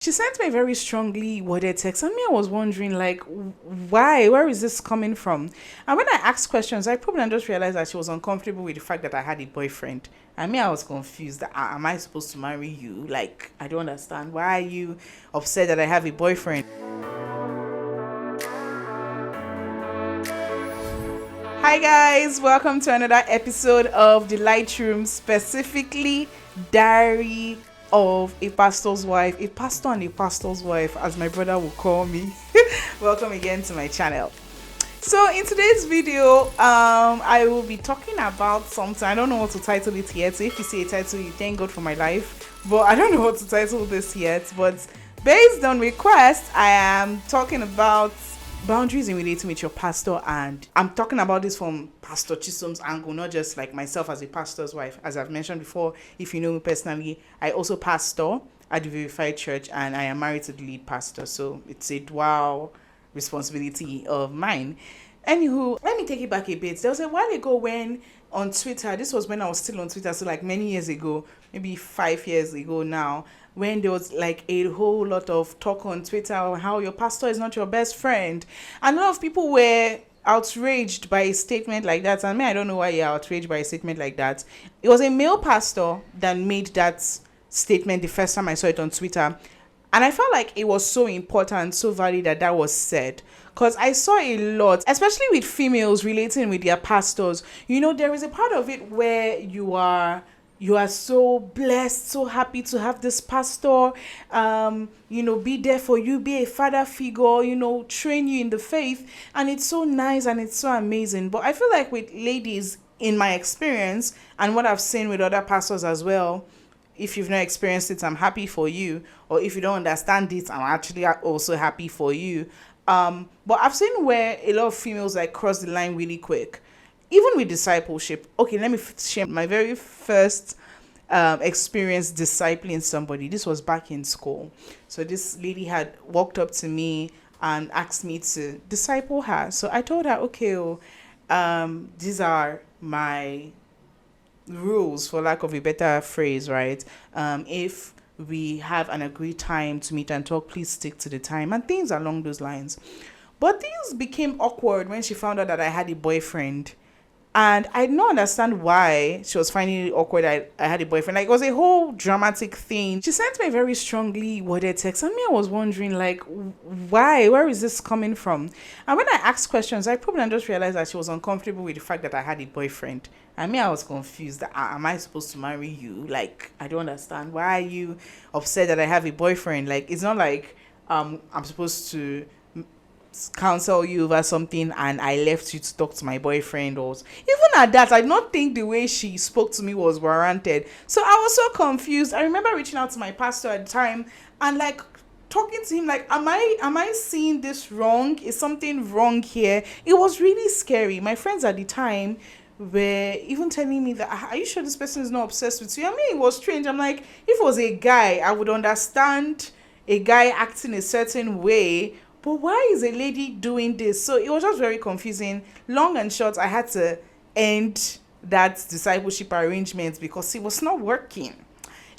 She sent me a very strongly worded text, and me, I was wondering, like, why? Where is this coming from? And when I asked questions, I probably just realized that she was uncomfortable with the fact that I had a boyfriend. And me, I was confused. Am I supposed to marry you? Like, I don't understand. Why are you upset that I have a boyfriend? Hi, guys. Welcome to another episode of the Lightroom, specifically Diary of a Pastor's Wife, a pastor and a pastor's wife, as my brother will call me. Welcome again to my channel. So in today's video, I will be talking about something. I don't know what to title it yet. So if you see a title, you thank God for my life. But I don't know what to title this yet. But based on request, I am talking about boundaries in relating with your pastor, and I'm talking about this from Pastor Chisholm's angle, not just like myself as a pastor's wife. As I've mentioned before, if you know me personally, I also pastor at the Verified Church, and I am married to the lead pastor, so it's a dual responsibility of mine. Anywho, let me take it back a bit. There was a while ago when on Twitter, this was when I was still on Twitter, so like many years ago, maybe 5 years ago now, when there was like a whole lot of talk on Twitter on how your pastor is not your best friend. And a lot of people were outraged by a statement like that. And me, I don't know why you're outraged by a statement like that. It was a male pastor that made that statement the first time I saw it on Twitter. And I felt like it was so important, so valid that that was said. Because I saw a lot, especially with females relating with their pastors. You know, there is a part of it where you are so blessed, so happy to have this pastor, be there for you, be a father figure, train you in the faith. And it's so nice and it's so amazing. But I feel like with ladies, in my experience, and what I've seen with other pastors as well, if you've not experienced it, I'm happy for you. Or if you don't understand it, I'm actually also happy for you. But I've seen where a lot of females like cross the line really quick, even with discipleship. Okay, let me share my very first experience discipling somebody. This was back in school. So this lady had walked up to me and asked me to disciple her. So I told her, okay, these are my rules, for lack of a better phrase, right? If we have an agreed time to meet and talk, please stick to the time, and things along those lines. But things became awkward when she found out that I had a boyfriend. And I did not understand why she was finding it awkward I had a boyfriend. Like, it was a whole dramatic thing. She sent me a very strongly worded text, and me, I was wondering, like, why? Where is this coming from? And when I asked questions, I probably just realized that she was uncomfortable with the fact that I had a boyfriend. And me, I was confused. Am I supposed to marry you? Like, I don't understand. Why are you upset that I have a boyfriend? Like, it's not like I'm supposed to counsel you over something and I left you to talk to my boyfriend. Or even at that, I did not think the way she spoke to me was warranted. So I was so confused. I remember reaching out to my pastor at the time and like talking to him, like, am I seeing this wrong? Is something wrong here? It was really scary. My friends at the time were even telling me that, are you sure this person is not obsessed with you? I mean, it was strange. I'm like, if it was a guy, I would understand a guy acting a certain way. But why is a lady doing this? So it was just very confusing. Long and short, I had to end that discipleship arrangement because it was not working.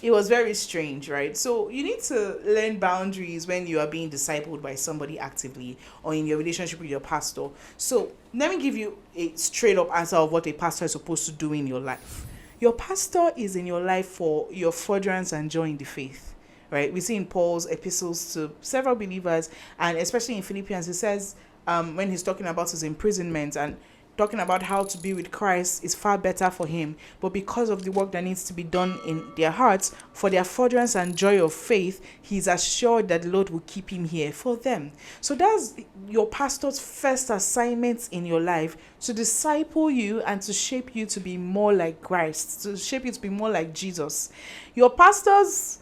It was very strange, right? So you need to learn boundaries when you are being discipled by somebody actively or in your relationship with your pastor. So let me give you a straight up answer of what a pastor is supposed to do in your life. Your pastor is in your life for your furtherance and joy in the faith. Right, we see in Paul's epistles to several believers, and especially in Philippians, he says, when he's talking about his imprisonment and talking about how to be with Christ is far better for him, but because of the work that needs to be done in their hearts for their furtherance and joy of faith, he's assured that the Lord will keep him here for them. So that's your pastor's first assignment in your life, to disciple you and to shape you to be more like Christ, to shape you to be more like Jesus. Your pastor's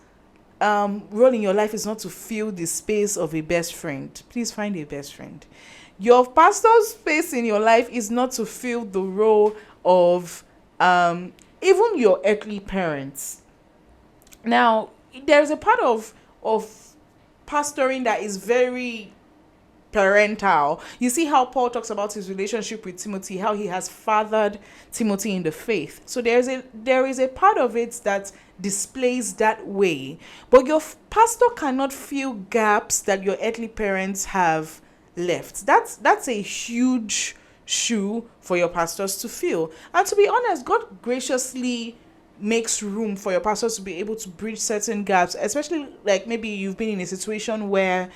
role in your life is not to fill the space of a best friend. Please find a best friend. Your pastor's space in your life is not to fill the role of even your earthly parents. Now, there's a part of pastoring that is very parental. You see how Paul talks about his relationship with Timothy, how he has fathered Timothy in the faith. So there is a part of it that displays that way. But your pastor cannot fill gaps that your earthly parents have left. That's a huge shoe for your pastors to fill. And to be honest, God graciously makes room for your pastors to be able to bridge certain gaps, especially like maybe you've been in a situation where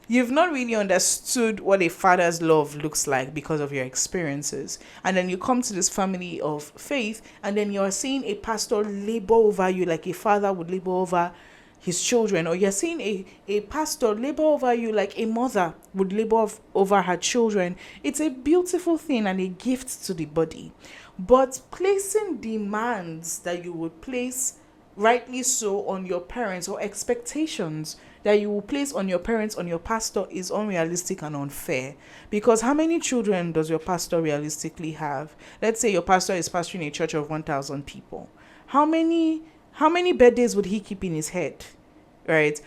you've not really understood what a father's love looks like because of your experiences. And then you come to this family of faith, and then you're seeing a pastor labor over you like a father would labor over his children, or you're seeing a pastor labor over you like a mother would labor over her children. It's a beautiful thing and a gift to the body. But placing demands that you would place, rightly so, on your parents, or expectations that you will place on your parents, on your pastor, is unrealistic and unfair. Because how many children does your pastor realistically have? Let's say your pastor is pastoring a church of 1,000 people. How many birthdays would he keep in his head? Right?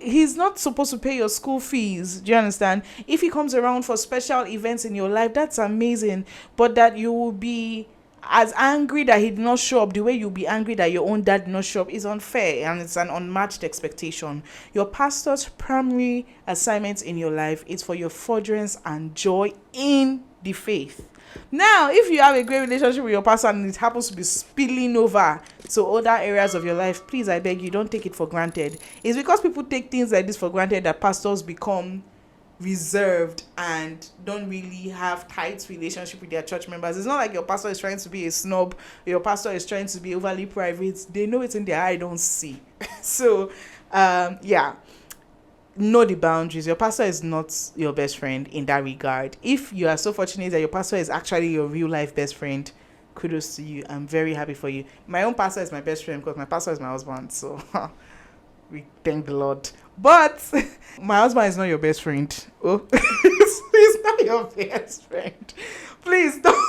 He's not supposed to pay your school fees. Do you understand? If he comes around for special events in your life, that's amazing. But that you will be as angry that he did not show up the way you'll be angry that your own dad did not show up is unfair, and it's an unmatched expectation. Your pastor's primary assignment in your life is for your furtherance and joy in the faith. Now, if you have a great relationship with your pastor and it happens to be spilling over to other areas of your life, please, I beg you, don't take it for granted. It's because people take things like this for granted that pastors become reserved and don't really have tight relationship with their church members. It's not like your pastor is trying to be a snob, your pastor is trying to be overly private. They know it's in their eye, don't see. So know the boundaries. Your pastor is not your best friend in that regard. If you are so fortunate that your pastor is actually your real life best friend, kudos to you. I'm very happy for you. My own pastor is my best friend because my pastor is my husband, so we thank the Lord. But my husband is not your best friend. Oh, he's not your best friend. Please don't.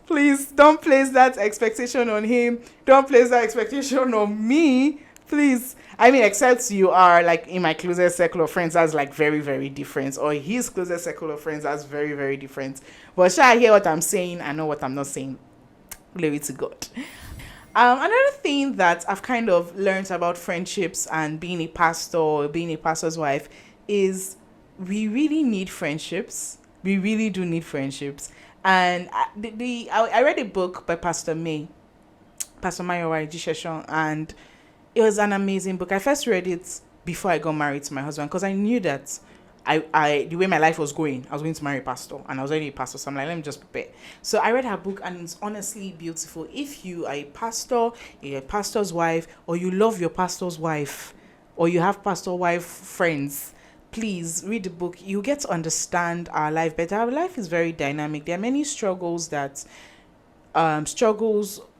Please don't place that expectation on him. Don't place that expectation on me. Please. I mean, except you are like in my closest circle of friends, that's like very, very different. Or his closest circle of friends, that's very, very different. But shall I hear what I'm saying? I know what I'm not saying. Glory to God. Another thing that I've kind of learned about friendships and being a pastor or being a pastor's wife is we really need friendships. We really do need friendships. And I read a book by Pastor Mayowa Ejisheshon, and it was an amazing book. I first read it before I got married to my husband because I knew that the way my life was going, I was going to marry a pastor, and I was already a pastor, so I'm like, let me just prepare. So I read her book, and it's honestly beautiful. If you are a pastor, you're a pastor's wife, or you love your pastor's wife, or you have pastor wife friends, please read the book. You get to understand our life better. Our life is very dynamic. There are many struggles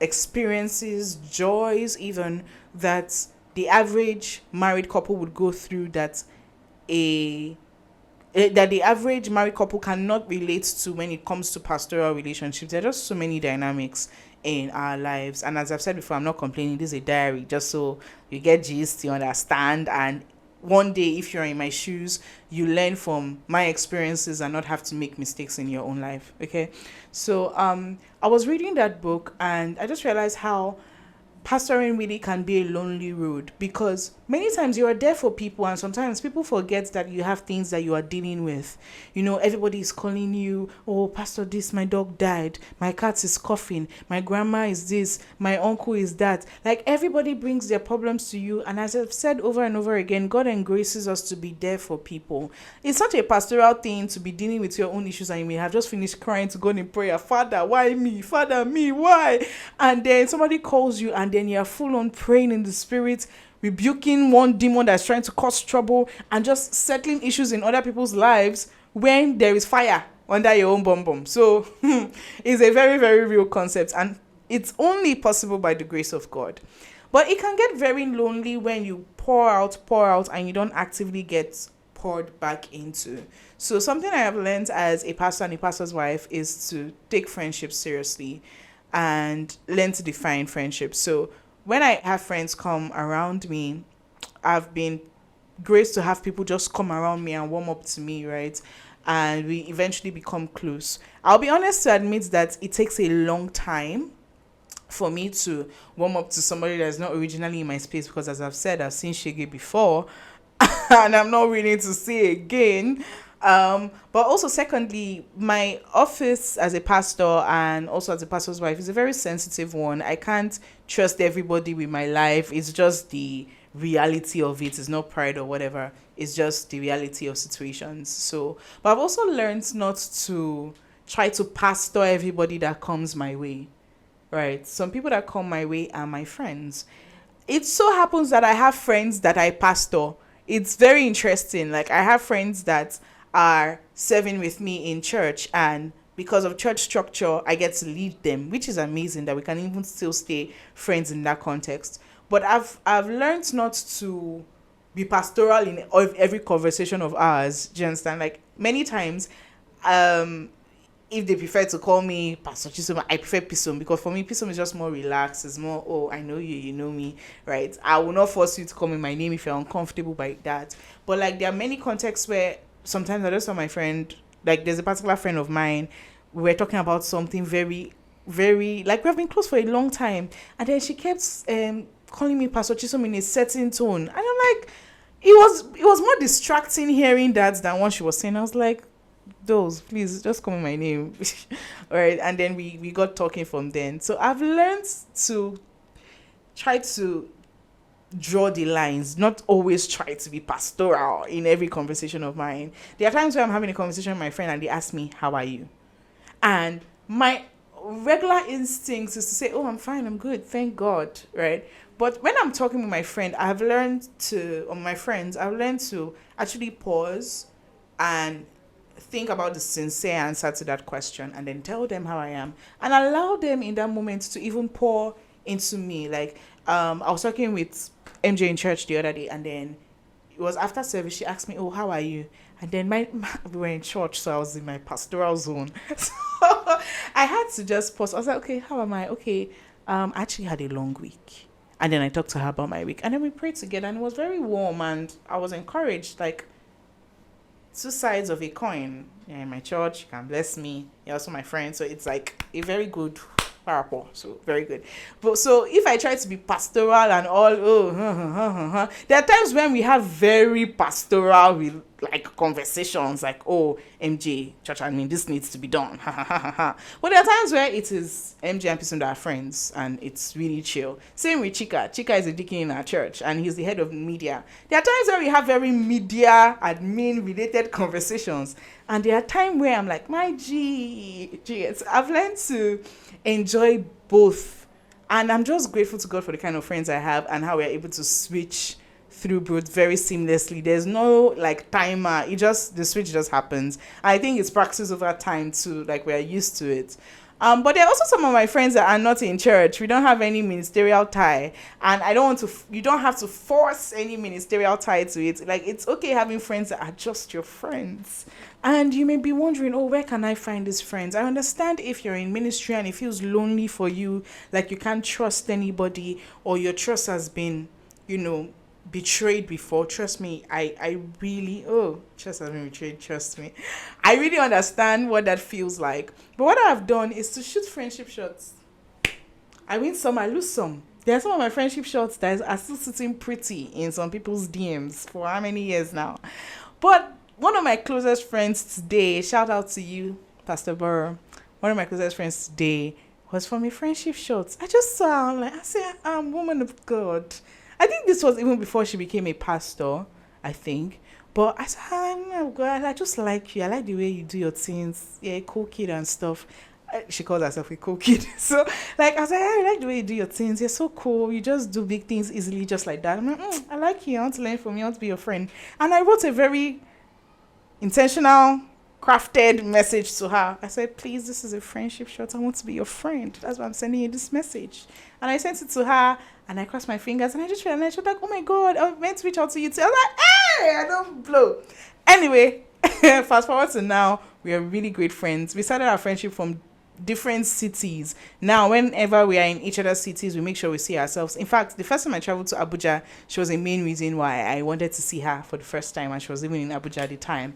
experiences, joys, even that the average married couple would go through that the average married couple cannot relate to when it comes to pastoral relationships. There are just so many dynamics in our lives. And as I've said before, I'm not complaining. This is a diary, just so you get gist, you understand. And one day, if you're in my shoes, you learn from my experiences and not have to make mistakes in your own life. Okay. So I was reading that book and I just realized how pastoring really can be a lonely road, because many times you are there for people and sometimes people forget that you have things that you are dealing with. You know, everybody is calling you, oh, pastor, this, my dog died, my cat is coughing, my grandma is this, my uncle is that. Like, everybody brings their problems to you, and as I've said over and over again, God engraces us to be there for people. It's not a pastoral thing to be dealing with your own issues and you may have just finished crying to God in prayer, Father, why me? Father, me, why? And then somebody calls you and then you're full on praying in the spirit, rebuking one demon that's trying to cause trouble and just settling issues in other people's lives when there is fire under your own bum. So it's a very, very real concept, and it's only possible by the grace of God. But it can get very lonely when you pour out and you don't actively get poured back into. So something I have learned as a pastor and a pastor's wife is to take friendships seriously and learn to define friendship. So when I have friends come around me, I've been grace to have people just come around me and warm up to me, right? And we eventually become close. I'll be honest to admit that it takes a long time for me to warm up to somebody that's not originally in my space, because as I've said, I've seen Shege before and I'm not willing to see again. But also, secondly, my office as a pastor and also as a pastor's wife is a very sensitive one. I can't trust everybody with my life. It's just the reality of it. It's not pride or whatever. It's just the reality of situations. So, but I've also learned not to try to pastor everybody that comes my way. Right? Some people that come my way are my friends. It so happens that I have friends that I pastor. It's very interesting. Like, I have friends that are serving with me in church, and because of church structure, I get to lead them, which is amazing that we can even still stay friends in that context. But I've learned not to be pastoral in every conversation of ours. Do you understand? Like, many times, if they prefer to call me Pastor Chisom, I prefer Pisom, because for me, Pisom is just more relaxed. It's more, oh, I know you, you know me, right? I will not force you to call me my name if you're uncomfortable by that. But like, there are many contexts where sometimes I just saw my friend, like there's a particular friend of mine, we were talking about something very, very, like we have been close for a long time. And then she kept calling me Pastor Chisom in a certain tone. And I'm like, it was more distracting hearing that than what she was saying. I was like, those, please just call me my name. All right. And then we got talking from then. So I've learned to try to draw the lines, not always try to be pastoral in every conversation of mine. There are times where I'm having a conversation with my friend and they ask me, how are you? And my regular instinct is to say, oh, I'm fine, I'm good, thank God, right? But when I'm talking with my friend, I've learned to actually pause and think about the sincere answer to that question, and then tell them how I am, and allow them in that moment to even pour into me. Like, I was talking with MJ in church the other day, and then it was after service. She asked me, oh, how are you? And then we were in church, so I was in my pastoral zone. So I had to just pause. I was like, okay, how am I? Okay, I actually had a long week. And then I talked to her about my week, and then we prayed together, and it was very warm, and I was encouraged. Like, two sides of a coin. Yeah, in my church, you can bless me. You're also my friend. So it's like a very good rapport. So very good. But so if I try to be pastoral and all, there are times when we have very pastoral like conversations, like, oh, MJ, church, I mean, this needs to be done. But there are times where it is MJ and people that are friends and it's really chill. Same with Chika. Chika is a deacon in our church and he's the head of media. There are times where we have very media admin related conversations. And there are times where I'm like, my G. I've learned to enjoy both. And I'm just grateful to God for the kind of friends I have and how we're able to switch through both very seamlessly. There's no like timer. The switch just happens. I think it's practice over time too. Like, we're used to it. But there are also some of my friends that are not in church. We don't have any ministerial tie, and I don't want to. You don't have to force any ministerial tie to it. Like, it's okay having friends that are just your friends. And you may be wondering, oh, where can I find these friends? I understand if you're in ministry and it feels lonely for you, like you can't trust anybody, or your trust has been, betrayed before. Trust me, I really, trust has been betrayed, trust me. I really understand what that feels like. But what I've done is to shoot friendship shots. I win some, I lose some. There are some of my friendship shots that are still sitting pretty in some people's DMs for how many years now. But one of my closest friends today, shout out to you, Pastor Burr. One of my closest friends today was from a friendship shot. I just saw her, I said, I'm woman of God. I think this was even before she became a pastor, I think. But I said, oh God, I just like you. I like the way you do your things. Yeah, cool kid and stuff. She calls herself a cool kid. So, like, I was like, I like the way you do your things. You're so cool. You just do big things easily, just like that. I'm like, I like you. I want to learn from you. I want to be your friend. And I wrote a very intentional, crafted message to her. I said, please, this is a friendship shot. I want to be your friend. That's why I'm sending you this message. And I sent it to her, and I crossed my fingers, and I just realized, she was like, oh my God, I meant to reach out to you too. I was like, hey, I don't blow. Anyway, fast forward to now, we are really great friends. We started our friendship from different cities. Now, whenever we are in each other's cities, we make sure we see ourselves. In fact, the first time I traveled to Abuja, she was a main reason why I wanted to see her for the first time, and she was living in Abuja at the time.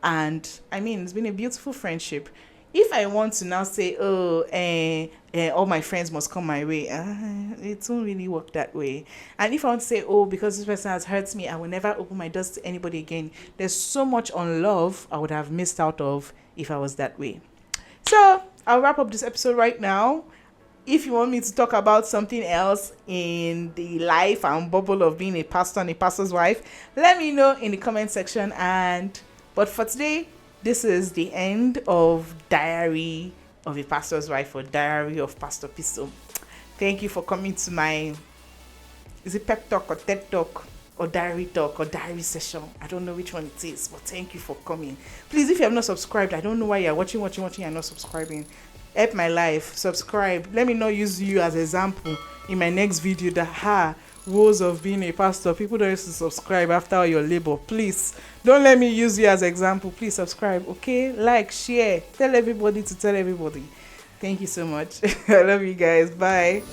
And I mean, it's been a beautiful friendship. If I want to now say, oh, all my friends must come my way, it won't really work that way. And if I want to say, oh, because this person has hurt me, I will never open my doors to anybody again, there's so much on love I would have missed out of if I was that way. So I'll wrap up this episode right now. If you want me to talk about something else in the life and bubble of being a pastor and a pastor's wife, let me know in the comment section. But for today, this is the end of Diary of a Pastor's Wife, or Diary of Pastor Pistol. Thank you for coming to my, is it pep talk or TED talk or diary talk or diary session? I don't know which one it is, but thank you for coming. Please, if you have not subscribed, I don't know why you're watching and not subscribing. Help my life. Subscribe. Let me not use you as example in my next video that woes of being a pastor. People don't used to subscribe after all your labor. Please don't let me use you as example. Please subscribe. Okay, like, share, tell everybody to tell everybody. Thank you so much. I love you guys. Bye.